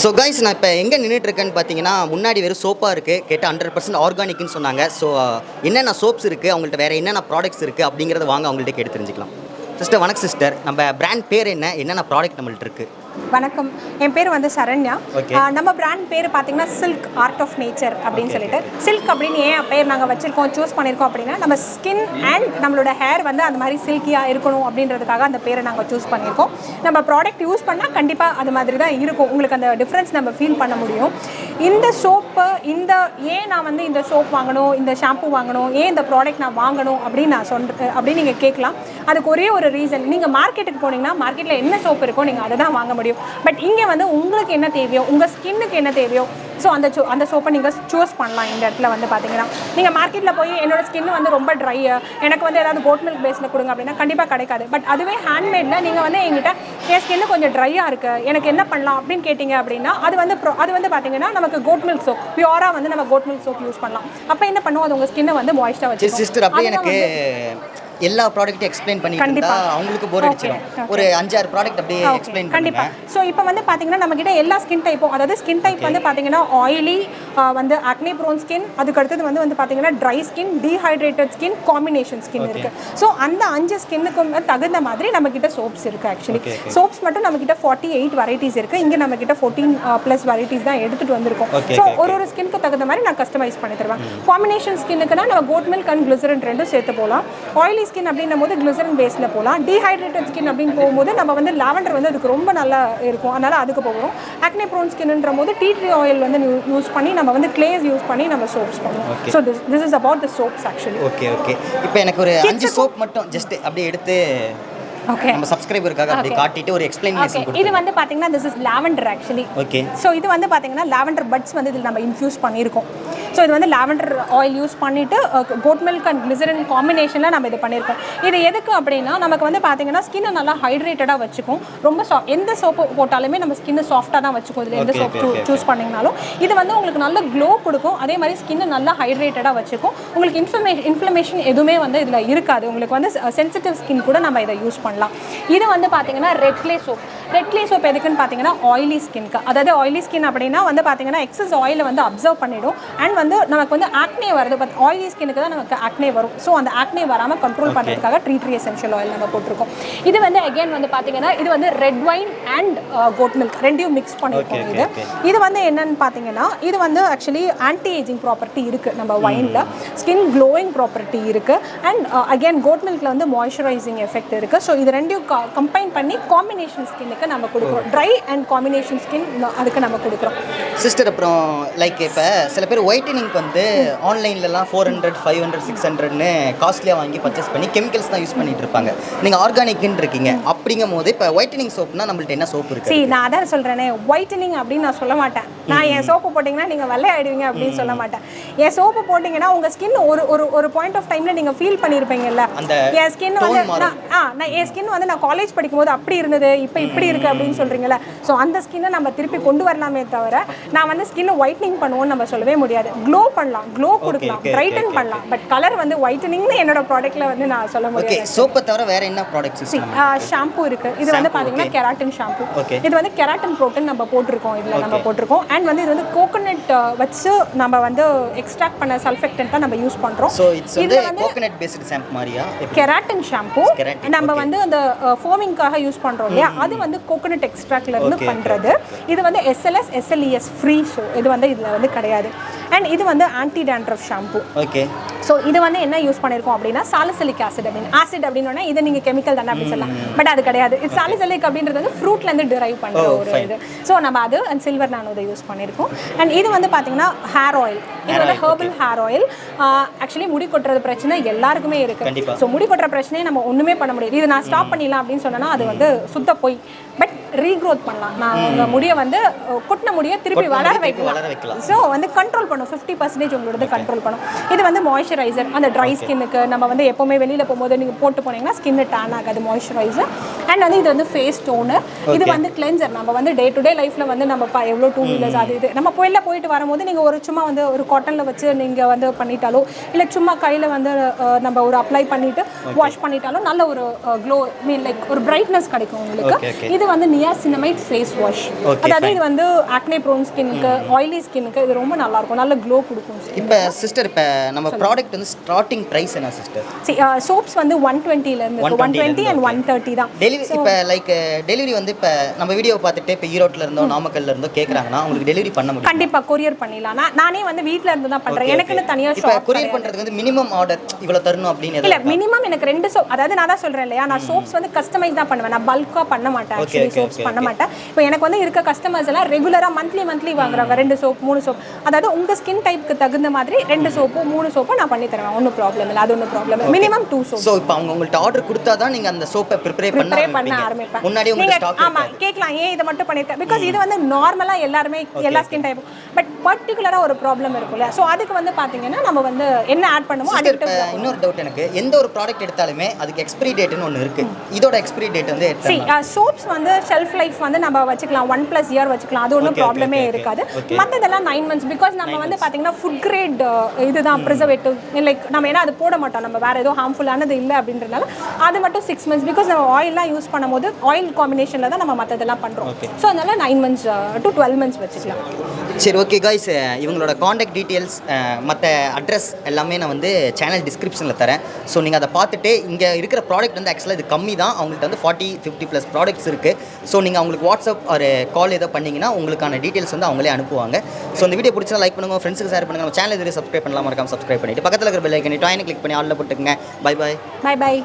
So guys, நான் இப்போ எங்கே நின்றுட்டுருக்கேன்னு பார்த்தீங்கன்னா, முன்னாடி வெறும் சோப்பாக இருக்குது. கேட்டால் 100% ஆர்கானிக்னு சொன்னாங்க. ஸோ என்னென்ன சோப்ஸ் இருக்குது, அவங்கள்ட்ட வேறு என்னென்ன ப்ராடக்ட்ஸ் இருக்குது அப்படிங்கிறத வாங்க அவங்கள்ட்ட கேட்டு தெரிஞ்சுக்கலாம். சிஸ்டர் வணக்கம் சிஸ்டர். நம்ம பிராண்ட் பேர் என்னென்ன ப்ராடக்ட் நம்மள்ட்ட இருக்குது? வணக்கம், என் பேர் வந்து சரண்யா. நம்ம பிராண்ட் பேர் பார்த்தீங்கன்னா சில்க் ஆர்ட் ஆஃப் நேச்சர் அப்படின்னு சொல்லிட்டு. சில்க் அப்படின்னு ஏன் பேர் நாங்கள் வச்சுருக்கோம், சூஸ் பண்ணியிருக்கோம் அப்படின்னா, நம்ம ஸ்கின் அண்ட் நம்மளோட ஹேர் வந்து அந்த மாதிரி சில்கியாக இருக்கணும் அப்படின்றதுக்காக அந்த பேரை நாங்கள் சூஸ் பண்ணியிருக்கோம். நம்ம ப்ராடக்ட் யூஸ் பண்ணால் கண்டிப்பாக அது மாதிரி தான் இருக்கும். உங்களுக்கு அந்த டிஃப்ரென்ஸ் நம்ம ஃபீல் பண்ண முடியும். இந்த சோப்பு ஏன் நான் வந்து இந்த சோப் வாங்கணும், இந்த ஷாம்பு வாங்கணும், ஏன் இந்த ப்ராடக்ட் நான் வாங்கணும் அப்படின்னு நான் சொல்கிறேன் அப்படின்னு நீங்கள் கேட்கலாம். அதுக்கு ஒரே ஒரு ரீசன், நீங்கள் மார்க்கெட்டுக்கு போனீங்கன்னா மார்க்கெட்டில் என்ன சோப் இருக்கோ நீங்கள் அதை தான் வாங்க முடியும். பட் இங்கே வந்து உங்களுக்கு என்ன தேவையோ, உங்கள் ஸ்கின்னுக்கு என்ன தேவையோ, ஸோ அந்த சோப்பை நீங்கள் சூஸ் பண்ணலாம். இந்த இடத்துல வந்து பார்த்தீங்கன்னா, நீங்கள் மார்க்கெட்டில் போய் என்னோடய ஸ்கின் வந்து ரொம்ப ட்ரை, எனக்கு வந்து ஏதாவது கோட் மில்க் பேஸில் கொடுங்க அப்படின்னா கண்டிப்பாக கிடைக்காது. பட் அதுவே ஹேண்ட்மேடில் நீங்கள் வந்து என்கிட்ட என் ஸ்கின்னு கொஞ்சம் ட்ரையாக இருக்குது, எனக்கு என்ன பண்ணலாம் அப்படின்னு கேட்டிங்க அப்படின்னா, அது வந்து பார்த்தீங்கன்னா நமக்கு கோட் மில்க் சோப், பியூராக வந்து நம்ம கோட் மில்க் சோப் யூஸ் பண்ணலாம். அப்போ என்ன பண்ணுவோம், அது உங்கள் ஸ்கின்னை வந்து மாய்ஸ்டாக வச்சு. சிஸ்டர், அப்படியே எனக்கு எல்லா ப்ராடக்ட்டும் எக்ஸ்பிளைன் பண்ணிட்டு அவங்களுக்கு போர் அடிச்சிடும். ஒரு 5-6 ப்ராடக்ட் அப்படியே எக்ஸ்பிளைன் கண்டிப்பா. ஸோ இப்போ வந்து பார்த்தீங்கன்னா நம்மகிட்ட எல்லா ஸ்கின் டைப்பும், அதாவது ஸ்கின் டைப் வந்து பார்த்தீங்கன்னா ஆயிலி, வந்து ஆக்னே ப்ரோன் ஸ்கின், அதுக்கு அடுத்தது வந்து பார்த்தீங்கன்னா dry skin, dehydrated skin, combination skin இருக்குது. ஸோ அந்த 5 ஸ்கின்னுக்கும் தகுந்த மாதிரி நம்மக்கிட்ட சோப்ஸ் இருக்குது. ஆக்சுவலி சோப்ஸ் மட்டும் நம்மக்கிட்ட 48 வெரைட்டிஸ் இருக்குது. இங்கே நம்மக்கிட்ட 14+ வெரைட்டிஸ் தான் எடுத்துகிட்டு வந்திருக்கோம். ஸோ ஒரு ஸ்கின்க்கு தகுந்த மாதிரி நான் கஸ்டமைஸ் பண்ணி தருவேன். காம்பினேஷன் ஸ்கின்னுக்குனா நம்ம கோட் மில்க் அண்ட் கிளிசரின் ரெண்டும் சேர்த்து போகலாம். ஆயிலி ஸ்கின் அப்படின்னும் போது கிளிசரின் பேஸில் போகலாம். டீஹைட்ரேட்டட் ஸ்கின் அப்படின்னு போகும்போது நம்ம வந்து லாவெண்டர் வந்து அதுக்கு ரொம்ப நல்லா இருக்கும், அதனால் அதுக்கு போகிறோம். ஆக்னே ப்ரோன் ஸ்கின்ன்ற போது டீ ட்ரீ ஆயில் வந்து யூஸ் பண்ணி நம்ம வந்து கிளேஸ் யூஸ் பண்ணி நம்ம சோப்ஸ் பண்ணுவோம். So this is about the soaps actually. Okay. இப்போ எனக்கு ஒரு 5 சோப் மட்டும் ஜஸ்ட் அப்படியே எடுத்து நம்ம சப்ஸ்கிரைபருக்கு அப்படியே காட்டிட்டு ஒரு எக்ஸ்பிளனேஷன் கொடுங்க. இது வந்து பாத்தீங்கன்னா this is lavender actually. Okay. So இது வந்து பாத்தீங்கன்னா lavender buds வந்து இதுல நம்ம இன்ஃபியூஸ் பண்ணியிருக்கோம். ஸோ இது வந்து lavender ஆயில் யூஸ் பண்ணிட்டு கோட் மில்க் அண்ட் கிளிசரின் காம்பினேஷன்ல நம்ம இது பண்ணியிருக்கோம். இது எதுக்கு அப்படின்னா, நமக்கு வந்து பாத்தீங்கன்னா ஸ்கின்னை நல்லா ஹைட்ரேட்டடாக வச்சுக்கும். ரொம்ப எந்த சோப்பு போட்டாலுமே நம்ம ஸ்கின்னை சாஃப்டாக தான் வச்சுக்கும். இதில் எந்த சோப் சூஸ் பண்ணிங்கனாலும் இது வந்து உங்களுக்கு நல்ல க்ளோ கொடுக்கும். அதே மாதிரி ஸ்கின்னை நல்லா ஹைட்ரேட்டடாக வச்சுக்கும். உங்களுக்கு இன்ஃப்ளமேஷன் எதுவுமே வந்து இதில் இருக்காது. உங்களுக்கு வந்து சென்சிட்டிவ் ஸ்கின் கூட நம்ம இதை யூஸ் பண்ணலாம். இது வந்து பார்த்தீங்கன்னா ரெட் கிளே சோப் எதுக்குன்னு பார்த்தீங்கன்னா ஆயிலி ஸ்கின்க்கு. அதாவது ஆயிலி ஸ்கின் அப்படின்னா வந்து பார்த்தீங்கன்னா எக்ஸஸ் ஆயிலை வந்து அப்சர்வ் பண்ணிடும். அண்ட் வந்து நமக்கு வந்து ஆக்னே வருது, பட் ஆயிலி ஸ்கின்னுக்கு தான் நமக்கு ஆக்னே வரும். ஸோ அந்த ஆக்னே வராமல் கண்ட்ரோல் பண்ணுறதுக்காக ட்ரீ எசென்ஷியல் ஆயில் நம்ம போட்டிருக்கோம். இது வந்து அகைன் வந்து பார்த்தீங்கன்னா இது வந்து red wine and goat milk ரெண்டையும் மிக்ஸ் பண்ணியிருக்கோம். இது வந்து என்னன்னு பார்த்தீங்கன்னா, இது வந்து ஆக்சுவலி ஆன்டி ஏஜிங் ப்ராப்பர்ட்டி இருக்குது நம்ம வைனில், ஸ்கின் க்ளோயிங் ப்ராப்பர்ட்டி இருக்குது. அண்ட் அகைன் கோட் மில்கில் வந்து மாய்ஸ்சரைசிங் எஃபெக்ட் இருக்குது. ஸோ இது ரெண்டையும் கம்பைன் பண்ணி காம்பினேஷன் ஸ்கின்னுக்கு நம்ம கொடுக்குறோம். ட்ரை அண்ட் காம்பினேஷன் ஸ்கின் அதுக்கு நம்ம கொடுக்குறோம். சிஸ்டர், அப்புறம் லைக் இப்போ சில பேர் ஒயிட்டனிங்க்கு வந்து ஆன்லைன்லலாம் 400, 500, 600ன்னு காஸ்ட்லியாக வாங்கி பர்ச்சேஸ் பண்ணி கெமிக்கல்ஸ் தான் யூஸ் பண்ணிட்டு இருப்பாங்க. நீங்கள் ஆர்கானிக்னு இருக்கீங்க. அப்படிங்கும் போது இப்போ ஒயிட்டனிங் சோப்னா நம்மள்ட்ட என்ன சோப் இருக்குது? சரி, நான் அதான் சொல்கிறேனே, ஒயிட்டனிங் அப்படின்னு நான் சொல்ல மாட்டேன். நான் என் சோப்பு போட்டிங்கன்னா நீங்கள் வெள்ளை ஆகிடுவீங்க அப்படின்னு சொல்ல மாட்டேன். என் சோப்பு போட்டிங்கன்னா உங்கள் ஸ்கின் ஒரு பாயிண்ட் ஆஃப் டைமில் நீங்கள் ஃபீல் பண்ணியிருப்பீங்கல்ல, என் ஸ்கின் வந்து என் ஸ்கின் வந்து நான் காலேஜ் படிக்கும்போது அப்படி இருந்தது, இப்போ இப்படி இருக்குது அப்படின்னு சொல்கிறீங்களா. ஸோ அந்த ஸ்கின்னை நம்ம திருப்பி கொண்டு வரலாமே தவிர நான் வந்து ஸ்கின்னை ஒயிட்னிங் பண்ணுவோன்னு நம்ம சொல்லவே முடியாது. க்ளோ பண்ணலாம், க்ளோ கொடுக்கலாம், பிரைட்டன் பண்ணலாம். பட் கலர் வந்து ஒயிட்டனிங்னு என்னோட ப்ராடக்ட்டில் வந்து நான் சொல்ல முடியாது. சோப்பை தவிர வேறு என்ன ப்ராடக்ட்ஸ்? ஷாம்பு இருக்குது. இது வந்து பார்த்தீங்கன்னா கெராட்டின் ஷாம்பு. இது வந்து கெராட்டின் ப்ரோட்டீன் நம்ம போட்டிருக்கோம். இதில் நம்ம போட்டிருக்கோம். அண்ட் வந்து இது வந்து கோகோனட் வச்சு நம்ம வந்து எக்ஸ்ட்ராக்ட் பண்ண சல்ஃபெக்டன்ட்டாக நம்ம யூஸ் பண்ணுறோம். இது வந்து கோகோனட் பேஸ்டு ஷாம்பு மாதிரியா? கெராட்டின் ஷாம்பு நம்ம வந்து அந்த ஃபோமிங்காக யூஸ் பண்ணுறோம் இல்லையா, அது வந்து கோகோனட் எக்ஸ்ட்ராக்ட்ல இருந்து பண்ணுறது. இது வந்து SLS SLES ஃப்ரீ. ஸோ இது வந்து இதில் வந்து கிடையாது. அண்ட் இது வந்து anti dandruff shampoo. Okay. So இது வந்து என்ன யூஸ் பண்ணியிருக்கோம் அப்படின்னா சாலிசிலிக் ஆசிட் அப்படின்னா இதை நீங்கள் கெமிக்கல் தானே அப்படின்னு சொல்லலாம். பட் அது கிடையாது. இது சாலிசிலிக் அப்படின்றது வந்து ஃப்ரூட்லேருந்து டிரைவ் பண்ணுற ஒரு இது. ஸோ நம்ம அது அண்ட் சில்வர் நானோ இதை யூஸ் பண்ணியிருக்கோம். அண்ட் இது வந்து பார்த்தீங்கன்னா ஹேர் ஆயில். இது வந்து ஹெர்பல் ஹேர் ஆயில். ஆக்சுவலி முடி கொட்டுறது பிரச்சனை எல்லாருக்குமே இருக்குது. ஸோ முடி கொட்டுற பிரச்சனையை நம்ம ஒன்றுமே பண்ண முடியாது. இது நான் ஸ்டாப் பண்ணிடலாம் அப்படின்னு சொன்னேன்னா அது வந்து சுத்த போய். பட் ரீக்ரோத் பண்ணலாம். நான் உங்கள் முடியை வந்து கொட்டின முடியை திருப்பி வளர வைக்கலாம். ஸோ வந்து கண்ட்ரோல் பண்ணும். 50% உங்களோட கண்ட்ரோல் பண்ணும். இது வந்து மாய்ஸ்சரைசர். அந்த ட்ரை ஸ்கின்னுக்கு நம்ம வந்து எப்போவுமே வெளியில் போகும்போது நீங்கள் போட்டு போனீங்கன்னா ஸ்கின்னு டேன் ஆகாது. மாய்ஸ்சரைசர். அண்ட் வந்து இது வந்து ஃபேஸ் டோனர். இது வந்து கிளென்சர். நம்ம வந்து டே டு டே லைஃப்பில் வந்து நம்ம எவ்வளோ 2 வீலர்ஸ் அது இது நம்ம போயிட்டு வரும்போது நீங்கள் ஒரு சும்மா வந்து ஒரு காட்டனில் வச்சு நீங்கள் வந்து பண்ணிட்டாலோ, இல்லை சும்மா கையில் வந்து நம்ம ஒரு அப்ளை பண்ணிவிட்டு வாஷ் பண்ணிட்டாலும் நல்ல ஒரு க்ளோ லைக் ஒரு பிரைட்னஸ் கிடைக்கும் உங்களுக்கு. இது இது வந்து நியாசினமைட் ஃபேஸ் வாஷ். அதாவது இது வந்து ஆக்னே ப்ரோன் ஸ்கின்னுக்கு, ஆயிலி ஸ்கின்னுக்கு இது ரொம்ப நல்லா இருக்கும், நல்ல க்ளோ கொடுக்கும். இப்போ சிஸ்டர் இப்போ நம்ம ப்ராடக்ட் வந்து ஸ்டார்டிங் ப்ரைஸ் என்ன சிஸ்டர்? சோப்ஸ் வந்து 120 ல இருந்து 120 and 130 தான். டெலிவரி இப்போ லைக் டெலிவரி வந்து இப்போ நம்ம வீடியோ பார்த்துட்டு இப்போ ஈரோட்டில் இருந்தோ நாமக்கல்ல இருந்தோ கேட்குறாங்கன்னா உங்களுக்கு டெலிவரி பண்ண முடியும்? கண்டிப்பா கொரியர் பண்ணிடலாம். நானே வந்து வீட்ல இருந்து தான் பண்றேன். எனக்குன்னு தனியா இப்போ கொரியர் பண்றதுக்கு வந்து மினிமம் ஆர்டர் இவ்வளவு தரணும் அப்படின்னு இல்ல, மினிமம் எனக்கு 2 சோப், அதாவது நான் தான் சொல்றேன் இல்லையா, நான் சோப்ஸ் வந்து கஸ்டமைஸ் தான் பண்ணுவேன், நான் பல்கா பண்ண மாட்டேன். ஆக்சுவலி சோப்ஸ் பண்ண மாட்டேன். இப்போ எனக்கு வந்து இருக்க கஸ்டமர்ஸ் எல்லாம் ரெகுலரா மந்த்லி வாங்குறாங்க 2 சோப் 3 சோப். அதாவது உங்க ஸ்கின் டைப்புக்கு தகுந்த மாதிரி 2 சோப்பு 3 சோப்பு நான் பண்ணி தருவேன். ஒன்றும் ப்ராப்ளம் இல்லை, அது ஒன்றும் ப்ராப்ளம் இல்லை. Minimum 2 soap. ஸோ இப்போ அவங்க உங்கள்ட்ட ஆர்டர் கொடுத்தா தான் நீங்க அந்த சோப்பை ப்ரிப்பேர் பண்ண ஆரம்பிப்பீங்க. முன்னாடி உங்களுக்கு ஸ்டாக் ஆமா கேட்கலாம், ஏன் இதை மட்டும் பண்ணிருக்கேன். பிகாஸ் இது வந்து நார்மலா எல்லாருமே எல்லா ஸ்கின் டைப்பும், பட் பர்டிகுலரா ஒரு ப்ராப்ளம் இருக்கும்ல. ஸோ அதுக்கு வந்து பாத்தீங்கன்னா நம்ம வந்து என்ன ஆட் பண்ணுமோ அதுக்கு. இன்னொரு டவுட் எனக்கு, எந்த ஒரு ப்ராடக்ட் எடுத்தாலுமே அதுக்கு எக்ஸ்பைரி டேட்னு ஒன்று இருக்கு. இதோட எக்ஸ்பைரி டேட் வந்து சோப்ஸ் வந்து ஷெல்ஃப் லைஃப் வந்து நம்ம வச்சுக்கலாம் 1+ இயர் வச்சுக்கலாம், அது ஒன்றும் ப்ராப்ளமே இருக்காது. மற்றதெல்லாம் 9 months. பிகாஸ் நம்ம வந்து பார்த்தீங்கன்னா ஃபுட் கிரேட் இதுதான் ப்ரிசர்வேட்டிவ், லைக் நம்ம ஏன்னா அது போட மாட்டோம், நம்ம வேற ஏதோ ஹார்ம்ஃபுல்லானது இல்லை அப்படின்றதுனால அது மட்டும் 6 months. பிகாஸ் நம்ம ஆயிலெலாம் யூஸ் பண்ணும்போது ஆயில் காம்பினேஷனில் தான் நம்ம மற்றதெல்லாம் பண்ணுறோம். ஸோ அதனால 9 months to 12 months வச்சுக்கலாம். சரி, ஓகே கைஸ், இவங்களோட காண்டாக்ட் டீட்டெயில்ஸ் மற்ற அட்ரஸ் எல்லாமே நான் வந்து சேனல் டிஸ்கிரிப்ஷனில் தரேன். ஸோ நீங்கள் அதை பார்த்துட்டு இங்கே இருக்கிற ப்ராடக்ட் வந்து ஆக்சுவலாக இது கம்மி தான், அவங்கள்ட்ட வந்து 40-50+ ப்ராடக்ட்ஸ் இருக்குது. ஸோ நீங்கள் அவங்களுக்கு வாட்ஸ்அப் ஒரு கால் ஏதோ பண்ணிங்கன்னா உங்களுக்கான டீட்டெயில்ஸ் வந்து அவங்களே அனுப்புவாங்க. ஸோ இந்த வீடியோ பிடிச்சா லைக் பண்ணுங்கள், ஃப்ரெண்ட்ஸுக்கு ஷேர் பண்ணுங்கள். நம்ம சேனல் இது சப்ஸ்கிரைப் பண்ணலாம், மறக்காம சப்ஸ்கிரைப் பண்ணிவிட்டு பக்கத்தில் இருக்கிற பெல் ஐக்கனை கிளிக் பண்ணி ஆல்ல போட்டுக்கங்க. Bye bye.